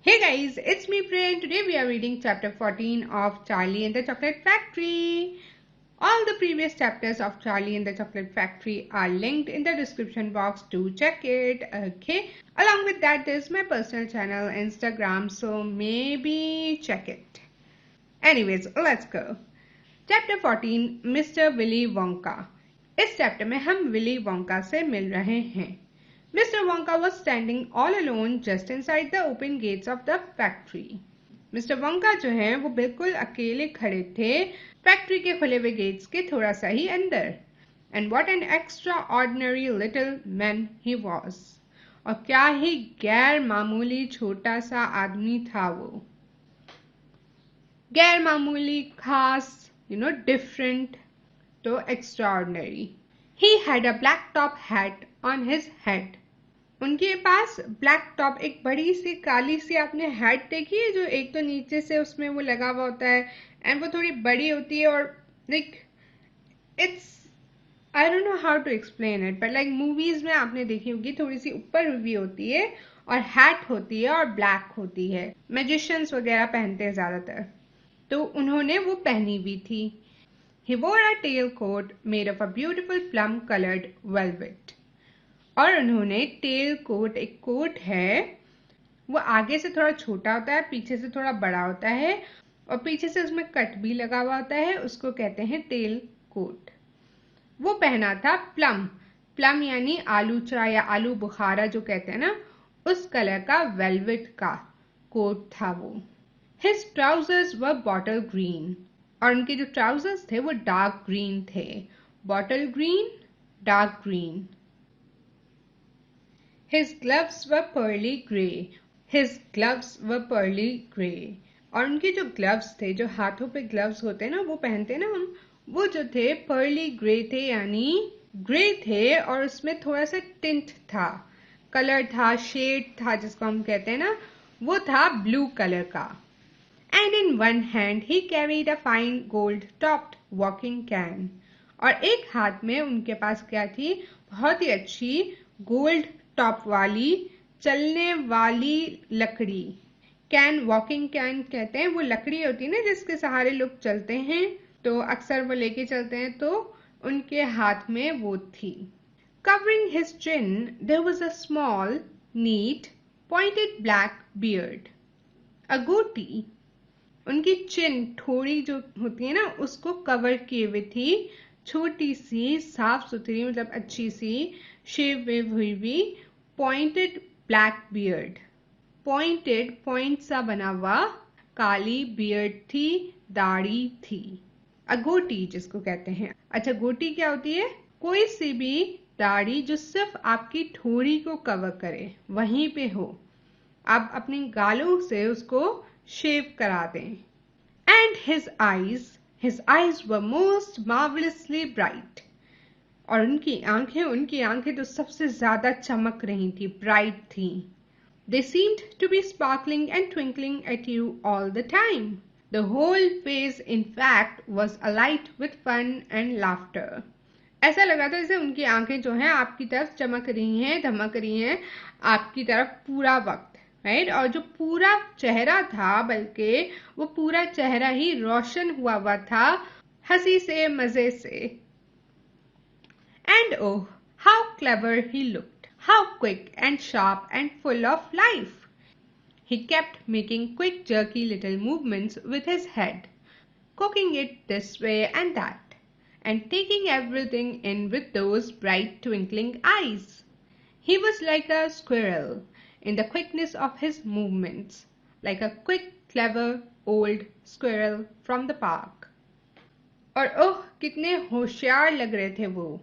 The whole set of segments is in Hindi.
Hey guys, it's me Priya and today we are reading chapter 14 of Charlie and the Chocolate Factory. All the previous chapters of Charlie and the Chocolate Factory are linked in the description box to check it, okay? Along with that, there's my personal channel, Instagram, so maybe check it. Anyways, let's go. Chapter 14, Mr. Willy Wonka. इस चैप्टर में हम विली वोंका से मिल रहे हैं. Mr. Wonka was standing all alone just inside the open gates of the factory. Mr. Wonka जो है वो बिल्कुल अकेले खड़े थे फैक्ट्री के खुले हुए गेट्स के थोड़ा सा ही अंदर. And what an extraordinary little man he was. और क्या ही गैर मामूली छोटा सा आदमी था वो. गैर मामूली, खास, different, तो extraordinary. He had a black top hat on his head. उनके पास ब्लैक टॉप, एक बड़ी सी काली सी आपने हैट देखी है जो एक तो नीचे से उसमें वो लगा हुआ होता है एंड वो थोड़ी बड़ी होती है और like it's I don't know how to explain it but like movies में आपने देखी होगी थोड़ी सी ऊपर हुई होती है और हैट होती है और ब्लैक होती है. मैजिशियंस वगैरह पहनते हैं ज्यादातर, तो उन्होंने वो पहनी हुई थी. He wore a tailcoat made of a beautiful plum colored velvet. और उन्होंने टेल कोट, एक कोट है वो आगे से थोड़ा छोटा होता है, पीछे से थोड़ा बड़ा होता है और पीछे से उसमें कट भी लगा हुआ होता है, उसको कहते हैं टेल कोट. वो पहना था प्लम, प्लम यानी आलूचा या आलू बुखारा जो कहते हैं ना, उस कलर का वेलवेट का कोट था वो. His trousers were bottle green. और उनके जो ट्राउजर्स थे वो डार्क ग्रीन थे. Bottle green, dark green. His gloves were pearly grey. His gloves were pearly grey. और उनके जो ग्लव्स थे, जो हाथों पे ग्लव्स होते हैं ना, वो पहनते हैं ना हम, वो जो थे पर्ली ग्रे थे, यानी ग्रे थे और उसमें थोड़ा सा टिंट था, कलर था, शेड था जिसको हम कहते हैं ना, वो था ब्लू कलर का. And in one hand he carried a fine gold-topped walking can. और एक हाथ में उनके पास क्या थी, बहुत ही अच्छी गोल्ड टॉप वाली चलने वाली लकड़ी. कैन, वॉकिंग कैन कहते हैं, वो लकड़ी होती है ना जिसके सहारे लोग चलते हैं, तो अक्सर वो लेके चलते हैं, तो उनके हाथ में वो थी. Covering his chin there was a small, neat, pointed black beard. A goatee. उनकी चिन, ठोड़ी जो होती है ना, उसको कवर किए हुए थी छोटी सी साफ सुथरी, मतलब अच्छी सी शेव वेव हुई हुई pointed black beard. Pointed, point सा बना हुआ काली बियर्ड थी, दाढ़ी थी. अगोटी जिसको कहते हैं. अच्छा, गोटी क्या होती है? कोई सी भी दाढ़ी जो सिर्फ आपकी ठोड़ी को कवर करे, वहीं पे हो, आप अपने गालों से उसको शेव करा दें. And his eyes were most marvelously bright. और उनकी आंखें तो सबसे ज्यादा चमक रही थी, ब्राइट थी. They seemed to be sparkling and twinkling at you all the time. The whole face, in fact, was alight with fun and laughter. ऐसा लगा था जैसे उनकी आंखें जो हैं आपकी तरफ चमक रही हैं, धमक रही हैं आपकी तरफ पूरा वक्त, राइट. और जो पूरा चेहरा था, बल्कि वो पूरा चेहरा ही रोशन हुआ था हंसी से, मजे से. And oh, how clever he looked, how quick and sharp and full of life. He kept making quick, jerky little movements with his head, cocking it this way and that, and taking everything in with those bright, twinkling eyes. He was like a squirrel in the quickness of his movements, like a quick, clever old squirrel from the park. और ओह, कितने होशियार लग रहे थे वो,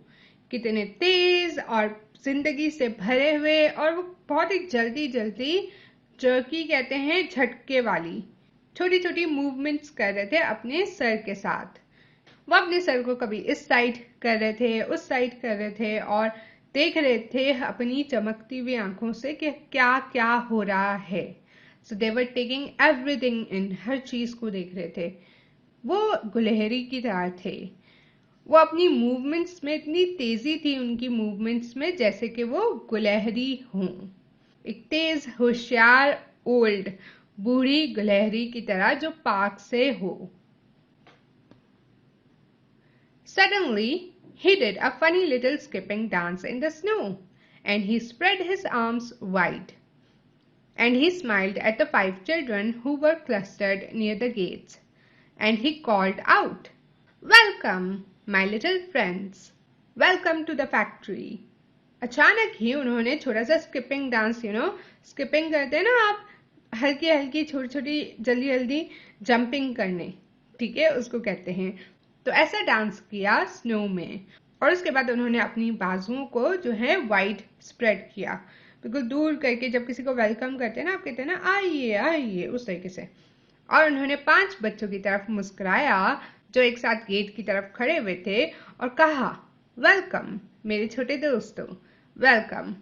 कितने तेज और जिंदगी से भरे हुए, और वो बहुत ही जल्दी जल्दी, जर्की कहते हैं झटके वाली, छोटी छोटी मूवमेंट्स कर रहे थे अपने सर के साथ. वो अपने सर को कभी इस साइड कर रहे थे, उस साइड कर रहे थे और देख रहे थे अपनी चमकती हुई आंखों से कि क्या क्या हो रहा है. सो दे वर टेकिंग एवरीथिंग इन, हर चीज को देख रहे थे. वो गुलहरी की तरह थे. वो अपनी मूवमेंट्स में इतनी तेजी थी उनकी मूवमेंट्स में, जैसे कि वो गुलहरी हों. एक तेज, होशियार ओल्ड, बूढ़ी गुलहरी की तरह जो पार्क से हो। Suddenly, he did a funny little skipping dance in the snow, and he spread his arms wide. And he smiled at the 5 children who were clustered near the gates. And he called out, "Welcome, my little friends. Welcome to the factory." अचानक ही उन्होंने छोटा सा स्किपिंग डांस, स्किपिंग करते हैं ना आप, हल्की हल्की छोटी छोटी जल्दी जल्दी जंपिंग करने, ठीक है, उसको कहते हैं। तो ऐसा डांस किया स्नो में, और उसके बाद उन्होंने अपनी बाजुओं को जो है वाइड स्प्रेड किया, बिल्कुल दूर करके। जब किसी को वेलकम करते हैं ना, आप कहते हैं ना आइए आइए, उस तरीके से। और उन्होंने 5 बच्चों की तरफ मुस्कुराया जो एक साथ गेट की तरफ खड़े हुए थे, और कहा, वेलकम मेरे छोटे दोस्तों, वेलकम,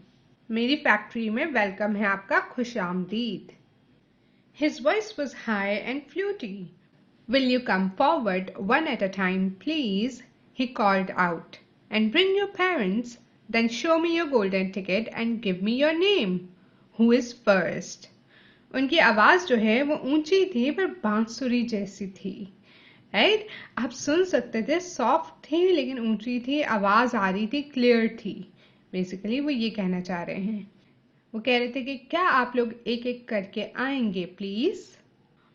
मेरी फैक्ट्री में वेलकम है आपका, खुश आमदीद। His voice was high and fluty. "Will you come forward one at a time, please?" he called out. "And bring your parents, then show me your golden ticket and give me your name. Who is first?" उनकी आवाज जो है वो ऊंची थी पर बांसुरी जैसी थी, राइट? आप सुन सकते थे, सॉफ्ट थी लेकिन ऊंची थी, आवाज आ रही थी, क्लियर थी। बेसिकली वो ये कहना चाह रहे हैं। वो कह रहे थे कि क्या आप लोग एक एक करके आएंगे प्लीज,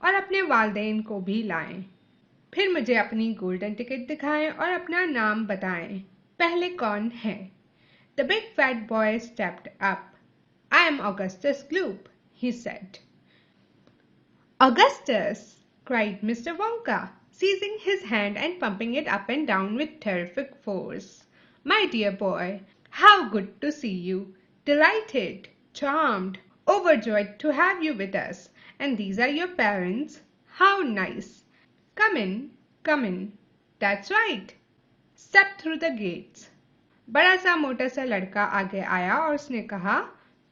और अपने वालिदैन को भी लाएं। फिर मुझे अपनी गोल्डन टिकट दिखाएं और अपना नाम बताएं। पहले कौन है? The big fat boy stepped up. "I am Augustus Gloop," he said. "Augustus!" cried Mr. Wonka, seizing his hand and pumping it up and down with terrific force. "My dear boy, how good to see you! Delighted, charmed, overjoyed to have you with us. And these are your parents? How nice! Come in, come in. That's right. Step through the gates." बड़ा सा मोटा सा लड़का आगे आया और उसने कहा,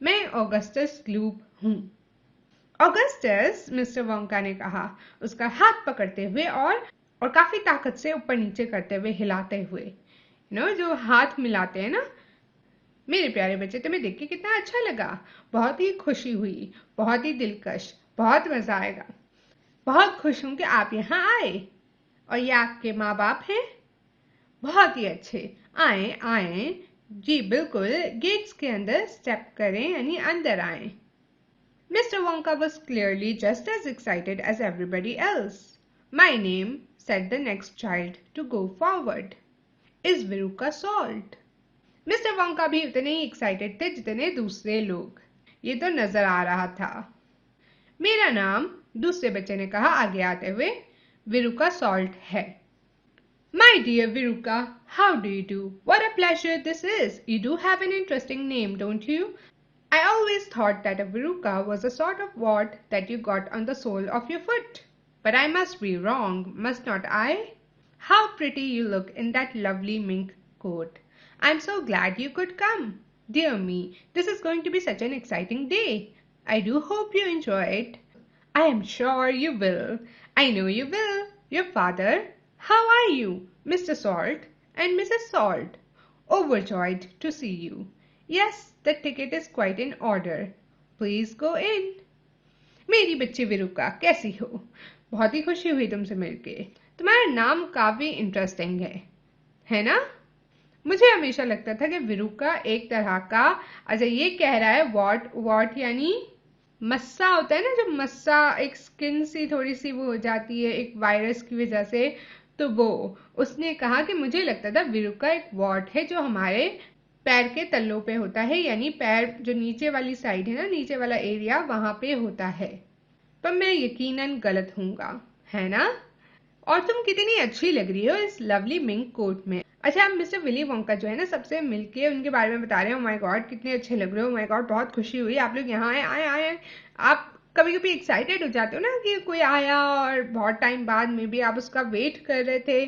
"मैं ऑगस्टस ग्लूप हूँ." ऑगस्टस, मिस्टर वोंका ने कहा, उसका हाथ पकड़ते हुए और काफी ताकत से ऊपर नीचे करते हुए, हिलाते हुए, जो हाथ मिलाते हैं ना। मेरे प्यारे बच्चे, तुम्हें देख के कितना अच्छा लगा, बहुत ही खुशी हुई, बहुत ही दिलकश, बहुत मजा आएगा। बहुत खुश हूं कि आप यहाँ आए, और ये आपके माँ बाप हैं। बहुत ही अच्छे, आए आए, जी बिल्कुल, गेट्स के अंदर स्टेप करें, यानी अंदर आए। Mr. Wonka was clearly just as excited as everybody else. "My name," said the next child to go forward, "is Veruca Salt." Mister Wonka भी उतने ही एक्साइटेड थे जितने दूसरे लोग, ये तो नजर आ रहा था। "मेरा नाम," दूसरे बच्चे ने कहा आगे आते हुए, "विरुका सॉल्ट है." "My dear Veruca, how do you do? What a pleasure this is. You do have an interesting name, don't you? I always thought that a Veruca was a sort of wart that you got on the sole of your foot. But I must be wrong, must not I? How pretty you look in that lovely mink coat. I'm so glad you could come. Dear me, this is going to be such an exciting day. I do hope you enjoy it." "I am sure you will. I know you will. Your father, how are you, Mr. Salt and Mrs. Salt? Overjoyed to see you. Yes, the ticket is quite in order. Please go in." मेरी बच्ची विरुका, कैसी हो? बहुत ही खुशी हुई तुमसे मिलके। तुम्हारा नाम काफी इंटरेस्टिंग है ना? मुझे हमेशा लगता था कि विरुका एक तरह का, अच्छा ये कह रहा है वॉट यानी मस्सा होता है ना, जब मस्सा एक स्किन सी थोड़ी सी वो हो जाती है एक वायरस की वजह से, तो वो उसने कहा कि मुझे लगता था विरुका एक वॉट है जो हमारे पैर के तल्लों पे होता है, यानी पैर जो नीचे वाली साइड है ना, नीचे वाला एरिया, वहां पे होता है। पर मैं यकीनन गलत हूँगा, है ना? और तुम कितनी अच्छी लग रही हो इस लवली मिंक कोट में। अच्छा, आप मिस्टर विली वोंका जो है ना, सबसे मिलके उनके बारे में बता रहे हो। माय गॉड, कितने अच्छे लग रहे हो, माय गॉड, बहुत खुशी हुई आप लोग यहाँ आए आए। आप कभी कभी एक्साइटेड हो जाते हो ना कि कोई आया और बहुत टाइम बाद में भी आप उसका वेट कर रहे थे,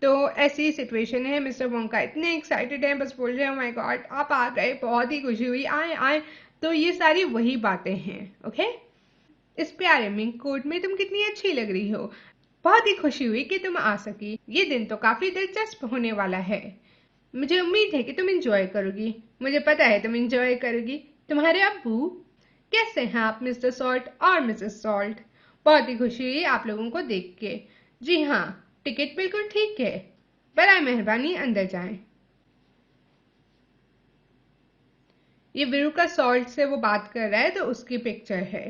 तो ऐसी सिचुएशन है। मिस्टर वोंका इतने एक्साइटेड हैं, बस बोल रहे हैं माय गॉड आप आ गए, बहुत ही खुशी हुई, आए आए। तो ये सारी वही बातें हैं। ओके, इस प्यारे मिंक कोट में तुम कितनी अच्छी लग रही हो, बहुत ही खुशी हुई कि तुम आ सकी। ये दिन तो काफी दिलचस्प होने वाला है। मुझे उम्मीद है कि तुम एंजॉय करोगी, मुझे पता है तुम एंजॉय करोगी। तुम्हारे अब्बू, कैसे हैं आप मिस्टर सॉल्ट और मिसेस सॉल्ट? बहुत ही खुशी हुई आप लोगों को देख के। जी हाँ, टिकट बिल्कुल ठीक है। बराए मेहरबानी अंदर जाएं। ये विरुका सॉल्ट से वो बात कर रहा है तो उसकी पिक्चर है।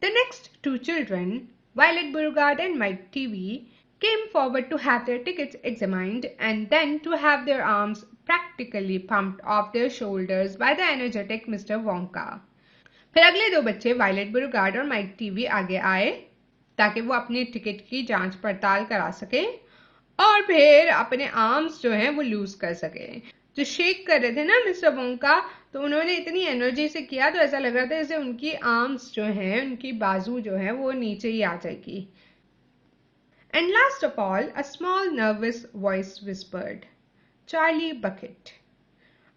The next two children, Violet Beauregard and Mike TV, came forward to have their tickets examined and then to have their arms practically pumped off their shoulders by the energetic Mr. Wonka. फिर अगले दो बच्चे वायलेट बुरगार्ड और माइक टीवी आगे आए ताकि वो अपनी टिकट की जांच पड़ताल करा सके और फिर अपने आर्म्स जो हैं वो लूज कर सके। जो शेक कर रहे थे ना मिस्टर वोंका, तो उन्होंने इतनी एनर्जी से किया तो ऐसा लग रहा था जैसे उनकी आर्म्स जो हैं, उनकी बाजू जो है वो नीचे ही आ जाएगी। And last of all a small nervous voice whispered, Charlie bucket.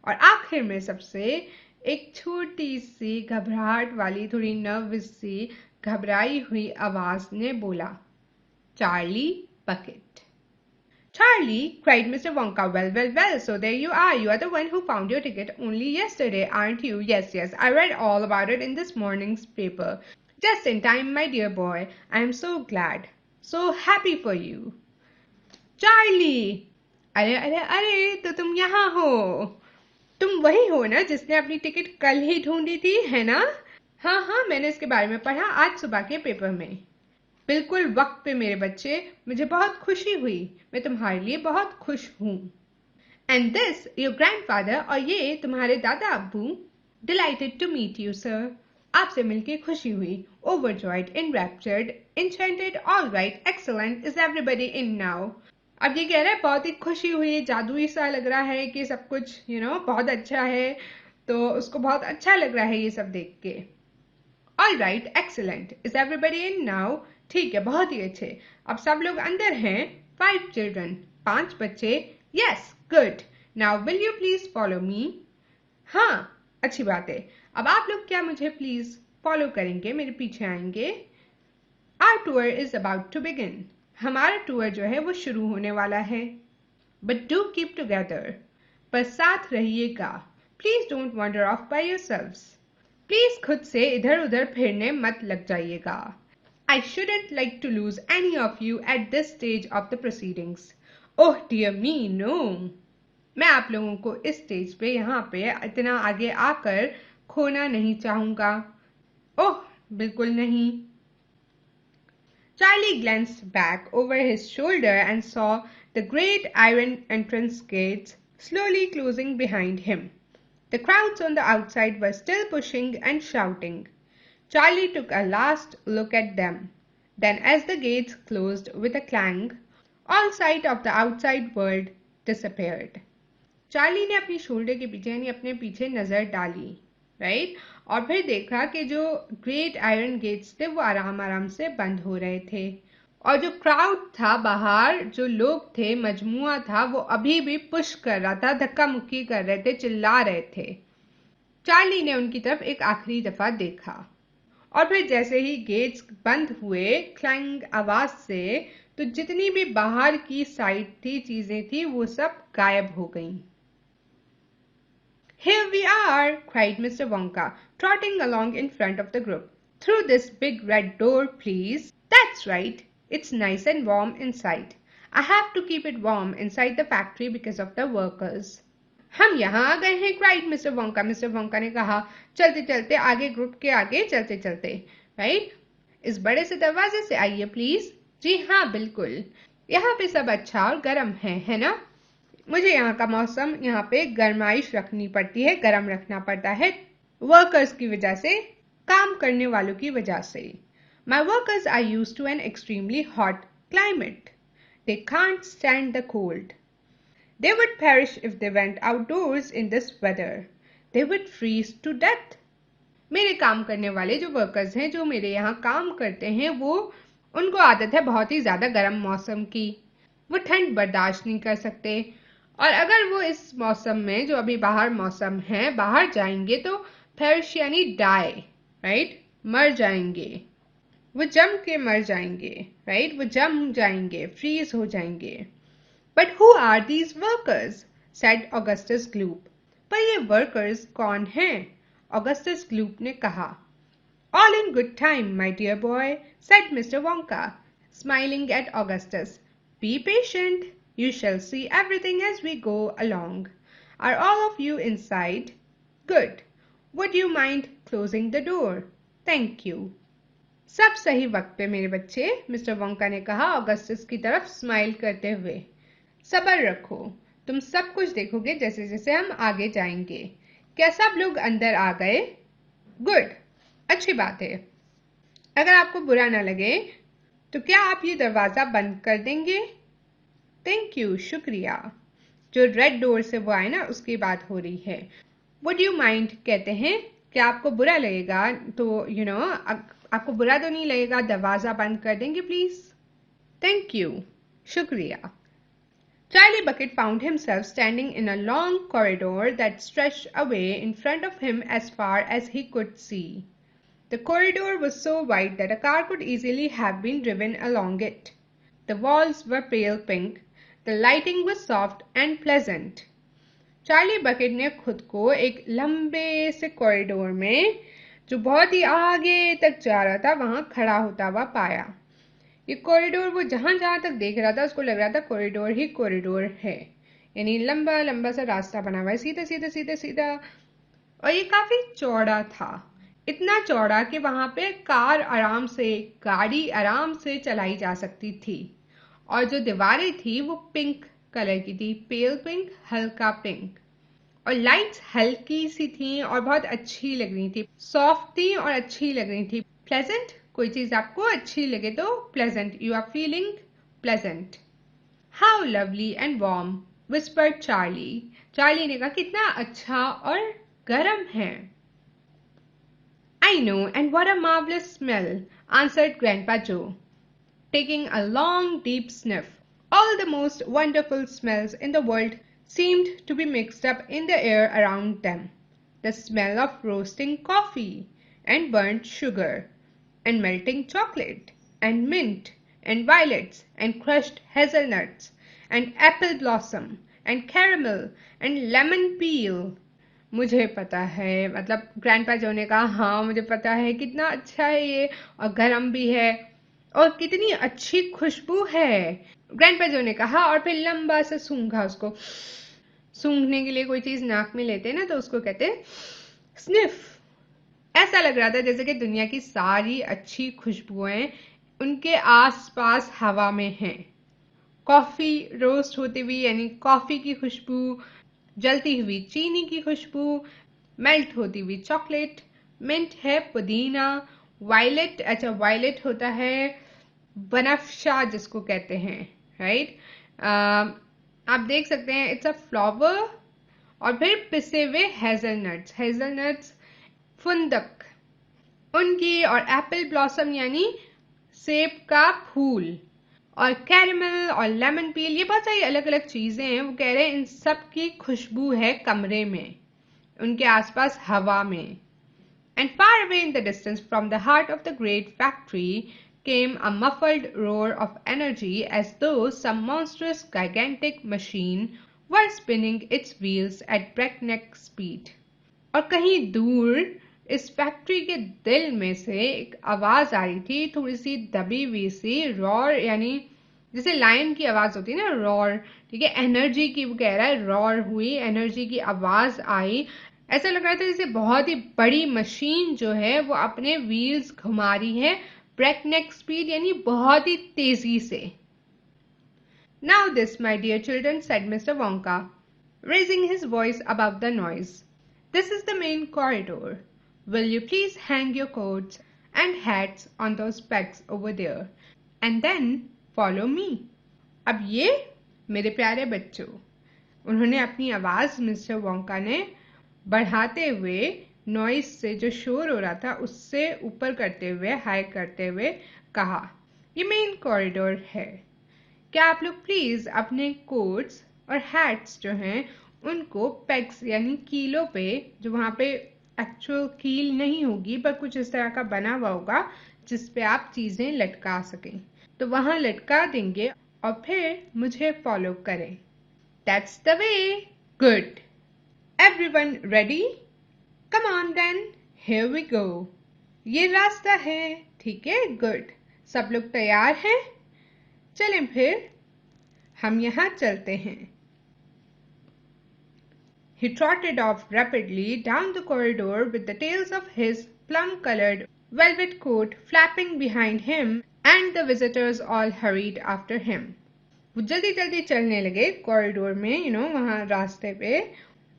और आखिर में सबसे एक छोटी सी घबराहट वाली, थोड़ी नर्वस सी घबराई हुई आवाज ने बोला, Charlie bucket. Charlie, cried Mr. Wonka. Well, well, well, so there you are. You are the one who found your ticket only yesterday, aren't you? Yes, yes, I read all about it in this morning's paper. Just in time, my dear boy. I am so glad. So happy for you. Charlie! अरे अरे अरे, तो तुम यहाँ हो। तुम वही हो ना जिसने अपनी टिकट कल ही ढूंढी थी, है ना? हाँ हाँ, मैंने इसके बारे में पढ़ा आज सुबह के पेपर में। बिल्कुल वक्त पे मेरे बच्चे, मुझे बहुत खुशी हुई। मैं तुम्हारे लिए बहुत खुश हूँ। एंड दिस योर ग्रैंडफादर, और ये तुम्हारे दादा अब्बू। Delighted to meet you sir, आपसे मिलके खुशी हुई। Overjoyed, enraptured, enchanted, all right, excellent, is everybody in now. अब ये कह रहा है बहुत ही खुशी हुई, जादुई सा लग रहा है कि सब कुछ बहुत अच्छा है, तो उसको बहुत अच्छा लग रहा है ये सब देख के। All right, excellent, is everybody in now. ठीक है, बहुत ही अच्छे, अब सब लोग अंदर हैं। 5 चिल्ड्रन, 5 बच्चे। Yes, good, now will you please follow me. हाँ, अच्छी बात है। अब आप लोग क्या मुझे प्लीज फॉलो करेंगे, मेरे पीछे आएंगे। Our tour is about to begin, हमारा टूर जो है वो शुरू होने वाला है। बट डू कीप टुगेदर, पर साथ रहिएगा। Please don't wander off by yourselves, please खुद से इधर उधर फिरने मत लग जाइएगा। I shouldn't like to lose any of you at this stage of the proceedings. Oh dear me, no. मैं आप लोगों को इस स्टेज पे, यहाँ पे इतना आगे आकर खोना नहीं चाहूंगा। ओह, बिल्कुल नहीं। Charlie glanced back over his shoulder and saw the great iron entrance gates slowly closing behind him. The crowds on the outside were still pushing and shouting. Charlie took a last look at them. Then as the gates closed with a clang, all sight of the outside world disappeared. Charlie ने अपनी शोल्डर के पीछे यानी अपने पीछे नजर डाली, राइट? और फिर देखा कि जो ग्रेट आयरन गेट्स थे वो आराम आराम से बंद हो रहे थे और जो क्राउड था बाहर, जो लोग थे, मजमुआ था, वो अभी भी पुश कर रहा था, धक्का मुक्की कर रहे थे, चिल्ला रहे थे। चार्ली ने उनकी तरफ एक आखिरी दफा देखा और फिर जैसे ही गेट्स बंद हुए क्लैंग आवाज से, तो जितनी भी बाहर की साइड थी, चीजें थी, वो सब गायब हो गईं। Here we are, cried Mr. Wonka, trotting along in front of the group. Through this big red door, please. That's right. It's nice and warm inside. I have to keep it warm inside the factory because of the workers. हम यहाँ आ गए हैं, cried mister Wonka. Mister Wonka ने कहा, चलते चलते आगे, ग्रुप के आगे चलते चलते। राइट, इस बड़े से दरवाजे से आइए प्लीज। जी हाँ, बिल्कुल। यहाँ पे सब अच्छा और गर्म है ना? मुझे यहाँ का मौसम, यहाँ पे गर्माइश रखनी पड़ती है, गर्म रखना पड़ता है वर्कर्स की वजह से, काम करने वालों की वजह से। My workers are used to an extremely hot climate. They can't stand the cold. They would perish if they went outdoors in this weather. They would freeze to death. मेरे काम करने वाले जो वर्कर्स हैं, जो मेरे यहाँ काम करते हैं, वो उनको आदत है बहुत ही ज्यादा गर्म मौसम की। वो ठंड बर्दाश्त नहीं कर सकते और अगर वो इस मौसम में, जो अभी बाहर मौसम है, बाहर जाएंगे तो perish यानी die, राइट? मर जाएंगे, वो जम के मर जाएंगे, राइट? वो जम जाएंगे, फ्रीज हो जाएंगे। But who are these workers? said Augustus Gloop. पर ये वर्कर्स कौन हैं? ऑगस्टस ग्लूप ने कहा। All in good time, my dear boy, said Mr. Wonka, smiling at Augustus. Be patient. You shall see everything as we go along. Are all of you inside? Good. Would you mind closing the door? Thank you. सब सही वक्त पे मेरे बच्चे, मिस्टर वोंका ने कहा ऑगस्टस की तरफ स्माइल करते हुए। सब्र रखो, तुम सब कुछ देखोगे जैसे जैसे हम आगे जाएंगे। क्या सब लोग अंदर आ गए? गुड, अच्छी बात है। अगर आपको बुरा ना लगे तो क्या आप ये दरवाजा बंद कर देंगे? थैंक यू, शुक्रिया। जो रेड डोर से वो आए ना, उसकी बात हो रही है। वुड यू माइंड कहते हैं क्या आपको बुरा लगेगा तो आपको बुरा तो नहीं लगेगा, दरवाजा बंद कर देंगे प्लीज? थैंक यू, शुक्रिया। Charlie Bucket found himself standing in a long corridor that stretched away in front of him as far as he could see. The corridor was so wide that a car could easily have been driven along it. The walls were pale pink. The lighting was soft and pleasant. Charlie bucket ने खुद को एक लंबे से कॉरिडोर में, जो बहुत ही आगे तक जा रहा था, वहां खड़ा होता हुआ पाया। ये कॉरिडोर वो जहां जहां तक देख रहा था उसको लग रहा था कॉरिडोर ही कॉरिडोर है, यानी लंबा लंबा सा रास्ता बना हुआ है, सीधा सीधा सीधा सीधा। और ये काफी चौड़ा था, इतना चौड़ा कि वहां पे कार आराम से, गाड़ी आराम से चलाई जा सकती थी। और जो दीवारें थी वो पिंक कलर की थी, पेल पिंक, हल्का पिंक। और लाइट्स हल्की सी थी और बहुत अच्छी लग रही थी, सॉफ्ट थी और अच्छी लग रही थी। प्लेजेंट, कोई चीज आपको अच्छी लगे तो pleasant, you are feeling pleasant. How lovely and warm, whispered Charlie. Charlie ने कहा कितना अच्छा और गर्म है। I know, and what a marvelous smell, answered Grandpa Joe, taking a long, deep sniff. All the most wonderful smells in the world seemed to be mixed up in the air around them. The smell of roasting coffee, and burnt sugar, and melting chocolate, and mint, and violets, and crushed hazelnuts, and apple blossom, and caramel, and lemon peel. मुझे पता है, मतलब ग्रैंडपा जो ने कहा हाँ मुझे पता है, कितना अच्छा है ये, और गर्म भी है और कितनी अच्छी खुशबू है। ग्रैंडपा जो ने कहा और फिर लंबा सा सूंघा उसको। सूंघने के लिए कोई चीज नाक में लेते ना तो उसको कहते स्निफ। ऐसा लग रहा था जैसे कि दुनिया की सारी अच्छी खुशबुएं उनके आसपास हवा में हैं। कॉफी रोस्ट होती हुई, यानी कॉफी की खुशबू, जलती हुई चीनी की खुशबू, मेल्ट होती हुई चॉकलेट, मिंट है पुदीना, वायलेट, अच्छा वायलेट होता है बनफशा जिसको कहते हैं, राइट। आप देख सकते हैं इट्स अ फ्लावर। और फिर पिसे हुए हेजलनट्स, हेजलनट्स फुंदक उनकी, और एप्पल ब्लॉसम यानी सेब का फूल, और कैरमल और लेमन पील, ये बहुत सारी अलग अलग चीजें हैं। वो कह रहे हैं इन सब की खुशबू है कमरे में, उनके आसपास हवा में। And far away in the distance from the heart of the great factory came a muffled roar of energy, as though some monstrous gigantic machine were spinning its wheels at breakneck speed. और कहीं दूर इस फैक्ट्री के दिल में से एक आवाज आ रही थी, थोड़ी सी दबी हुई सी, रॉर, यानी जैसे लायन की आवाज होती है ना, रॉर, ठीक है, एनर्जी की, वो कह रहा है रॉर हुई, एनर्जी की आवाज आई। ऐसा लग रहा था जैसे बहुत ही बड़ी मशीन जो है वो अपने व्हील्स घुमा रही है ब्रेकनेक स्पीड, यानी बहुत ही तेजी से। Now this, my dear children, said Mr. Wonka, raising his voice above the noise. This is the main corridor. Will you please hang your coats and hats on those pegs over there, and then follow me. अब ये मेरे प्यारे बच्चों, उन्होंने अपनी आवाज मिस्टर वोंका ने बढ़ाते हुए, नॉइस से, जो शोर हो रहा था उससे ऊपर करते हुए, हाई करते हुए कहा, ये मेन कॉरिडोर है। क्या आप लोग प्लीज अपने कोट्स और हैट्स जो हैं उनको पेग्स यानी कीलों पे, जो वहां पे एक्चुअल कील नहीं होगी पर कुछ इस तरह का बना हुआ होगा जिसपे आप चीजें लटका सकें, तो वहां लटका देंगे और फिर मुझे फॉलो करें। That's the way. Good. Everyone ready? Come on then, here we go. ये रास्ता है, ठीक है, गुड। सब लोग तैयार हैं? चलें फिर, हम यहाँ चलते हैं। He trotted off rapidly down the corridor with the tails of his plum-colored velvet coat flapping behind him, and the visitors all hurried after him. वो जल्दी जल्दी चलने लगे कॉरिडोर में, वहाँ रास्ते पे,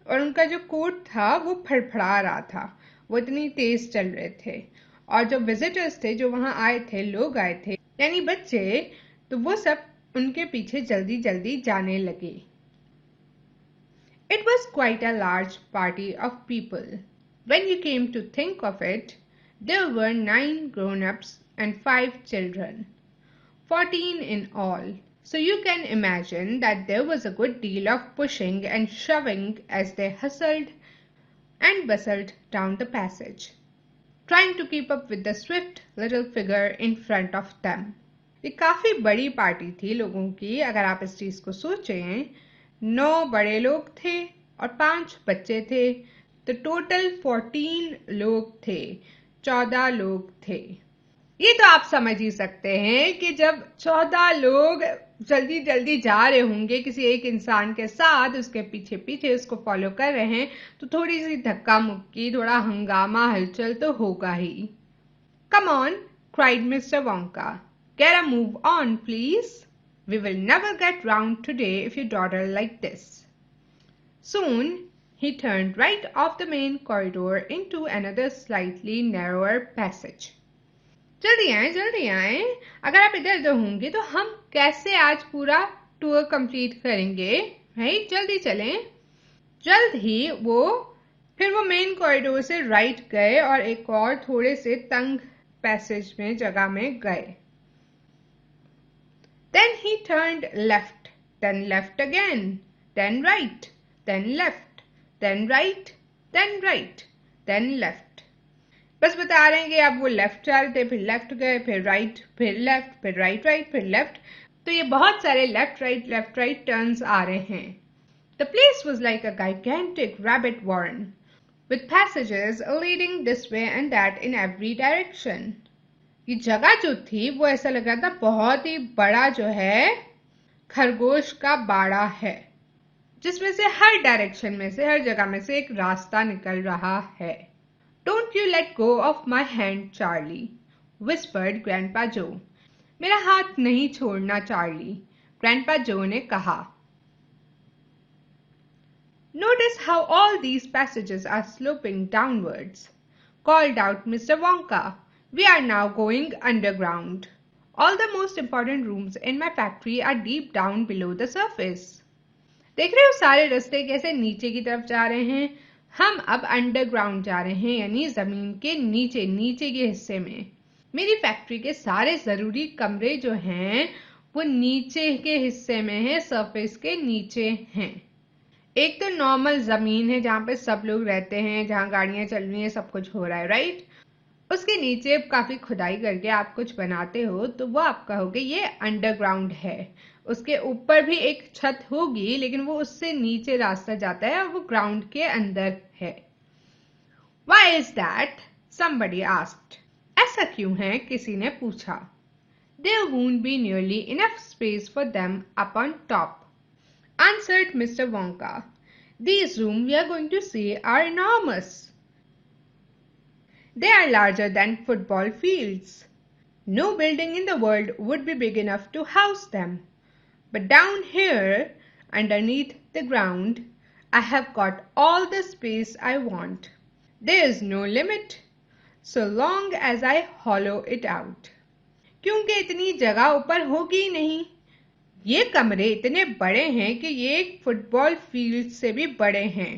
और उनका जो कोट था वो फड़फड़ा रहा था, वो इतनी तेज चल रहे थे। और जो विजिटर्स थे, जो वहाँ आए थे, लोग आए थे, यानी बच्चे, तो वो सब उनके पीछे जल्दी जल्दी जाने लगे। It was quite a large party of people. When you came to think of it, there were 9 grown-ups and 5 children, 14 in all. So you can imagine that there was a good deal of pushing and shoving as they hustled and bustled down the passage, trying to keep up with the swift little figure in front of them. ये काफी बड़ी पार्टी थी लोगों की, अगर आप इस चीज को सोचें। 9 बड़े लोग थे और 5 बच्चे थे, तो टोटल 14 लोग थे, 14 लोग थे। ये तो आप समझ ही सकते हैं कि जब 14 लोग जल्दी जल्दी जा रहे होंगे किसी एक इंसान के साथ, उसके पीछे पीछे उसको फॉलो कर रहे हैं, तो थोड़ी सी धक्का मुक्की, थोड़ा हंगामा, हलचल तो होगा ही। Come on, cried Mr. Wonka. Get a move on, please. We will never get round today if you dawdle like this. Soon he turned right off the main corridor into another slightly narrower passage. जल्दी आए, अगर आप इधर उधर होंगे तो हम कैसे आज पूरा टूर कंप्लीट करेंगे, राइट? जल्दी चलें। जल्द ही फिर वो मेन कॉरिडोर से राइट गए और एक और थोड़े से तंग पैसेज में जगह में गए। Then he turned left, then left again, then right, then left, then right, then right, then left. बस बता रहे हैं कि अब वो लेफ्ट जा रहे थे, फिर लेफ्ट गए, फिर राइट, फिर लेफ्ट, फिर राइट राइट, फिर लेफ्ट। तो ये बहुत सारे लेफ्ट राइट टर्न्स आ रहे हैं। The place was like a gigantic rabbit warren, with passages leading this way and that in every direction. ये जगह जो थी वो ऐसा लग रहा था बहुत ही बड़ा जो है खरगोश का बाड़ा है, जिसमें से हर डायरेक्शन में से, हर जगह में से एक रास्ता निकल रहा है। Don't you let go of my hand, Charlie, whispered Grandpa Joe. मेरा हाथ नहीं छोड़ना चार्ली, Grandpa Joe ने कहा। Notice how all these passages are sloping downwards, called out Mr. Wonka. We are now going underground. All the most important rooms in my factory are deep down below the surface. देख रहे हो सारे रास्ते कैसे नीचे की तरफ जा रहे हैं? हम अब अंडरग्राउंड जा रहे हैं, यानी जमीन के नीचे के हिस्से में। मेरी फैक्ट्री के सारे जरूरी कमरे जो हैं वो नीचे के हिस्से में हैं, सरफेस के नीचे हैं। एक तो नॉर्मल जमीन है जहाँ पे सब लोग रहते हैं, जहाँ गाड़ियां चल रही हैं, सब कुछ हो रहा है, राइट? उसके नीचे काफी खुदाई करके आप कुछ बनाते हो तो वो आप कहोगे ये अंडरग्राउंड है। उसके ऊपर भी एक छत होगी, लेकिन वो उससे नीचे रास्ता जाता है और वो ग्राउंड के अंदर है। Why is that? Somebody asked. ऐसा क्यों है? किसी ने पूछा। There won't be nearly enough space for them up on top, answered Mr. Wonka. These rooms we are going to see are enormous. They are larger than football fields. No building in the world would be big enough to house them. But down here, underneath the ground, I have got all the space I want. There is no limit, so long as I hollow it out. क्योंकि इतनी जगह ऊपर होगी नहीं। ये कमरे इतने बड़े हैं कि ये एक फुटबॉल फील्ड से भी बड़े हैं।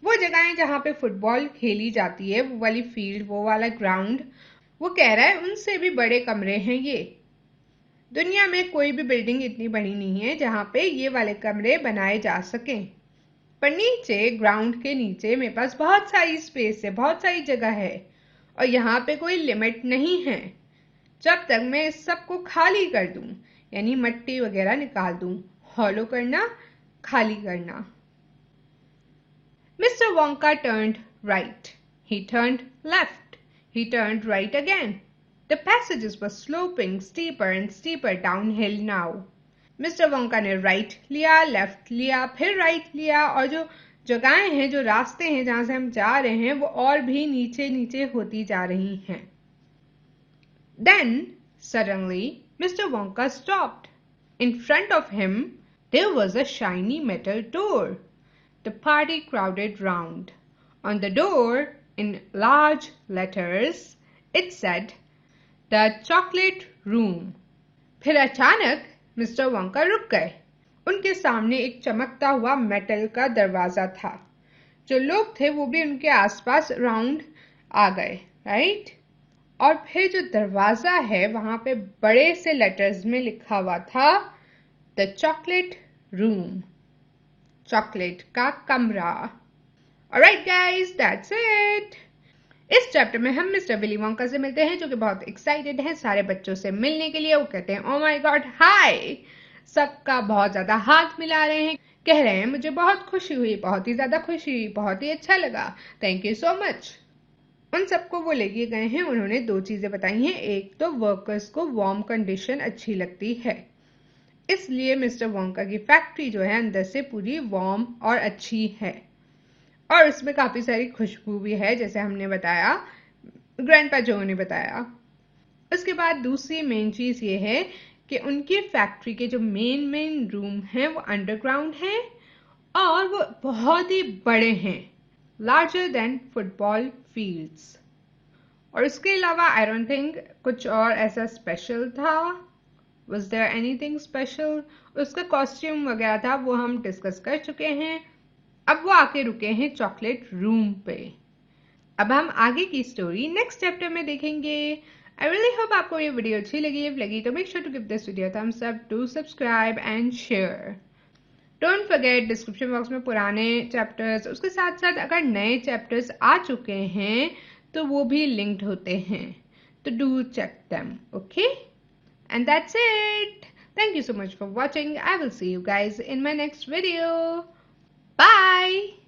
वो जगहें जहाँ पे फुटबॉल खेली जाती है, वो वाली फील्ड, वो वाला ग्राउंड, वो कह रहा है उनसे भी बड़े कमरे हैं ये। दुनिया में कोई भी बिल्डिंग इतनी बड़ी नहीं है जहाँ पे ये वाले कमरे बनाए जा सकें। पर नीचे, ग्राउंड के नीचे मेरे पास बहुत सारी स्पेस है, बहुत सारी जगह है, और यहाँ पे कोई लिमिट नहीं है। जब तक मैं इस सब को खाली कर दूं, यानी मट्टी वगैरह निकाल दूं, हॉलो करना, खाली करना। Mr. Wonka turned right. He turned left. He turned right again. The passages were sloping steeper and steeper downhill now. Mister Wonka ने राइट लिया, लेफ्ट लिया, फिर राइट लिया, और जो जगहें हैं, जो रास्ते हैं जहां से हम जा रहे हैं, वो और भी नीचे नीचे होती जा रही हैं. Then suddenly Mr. Wonka stopped. In front of him there was a shiny metal door. The party crowded round. On the door, in large letters, it said, "The Chocolate Room." फिर अचानक मिस्टर वोंका रुक गए. उनके सामने एक चमकता हुआ मेटल का दरवाजा था. जो लोग थे वो भी उनके आसपास राउंड आ गए, राइट? और फिर जो दरवाजा है वहां पे बड़े से लेटर्स में लिखा हुआ था, द चॉकलेट रूम, चॉकलेट का कमरा. Alright guys, that's it. इस चैप्टर में हम मिस्टर विली वोंका से मिलते हैं, जो कि बहुत एक्साइटेड हैं सारे बच्चों से मिलने के लिए. वो कहते हैं, ओ माय गॉड, हाय. सबका बहुत ज्यादा हाथ मिला रहे हैं, कह रहे हैं मुझे बहुत खुशी हुई, बहुत ही ज्यादा खुशी हुई, बहुत ही अच्छा लगा, थैंक यू सो मच. उन सबको वो लेके गए हैं. उन्होंने दो चीजें बताई हैं. एक तो वर्कर्स को वार्म कंडीशन अच्छी लगती है, इसलिए मिस्टर वोंका की फैक्ट्री जो है अंदर से पूरी वार्म और अच्छी है, और उसमें काफी सारी खुशबू भी है, जैसे हमने बताया, ग्रैंडपा जो ने बताया. उसके बाद दूसरी मेन चीज ये है कि उनकी फैक्ट्री के जो मेन रूम हैं वो अंडरग्राउंड हैं, और वो बहुत ही बड़े हैं, लार्जर देन फुटबॉल फील्ड्स. और उसके अलावा आई डोंट थिंक कुछ और ऐसा स्पेशल था. Was there anything special? उसका कॉस्ट्यूम वगैरह था, वो हम डिस्कस कर चुके हैं. अब वो आके रुके हैं चॉकलेट रूम पे. अब हम आगे की स्टोरी नेक्स्ट चैप्टर में देखेंगे. आई रियली होप आपको ये वीडियो अच्छी लगी. इफ लगी तो make sure to give this video thumbs up, to subscribe and share. Don't forget, description box में पुराने चैप्टर्स, उसके साथ साथ अगर नए चैप्टर्स आ चुके हैं तो वो भी लिंक्ड होते हैं, तो do check them. Okay, and that's it. Thank you so much for watching. I will see you guys in my next video. Bye.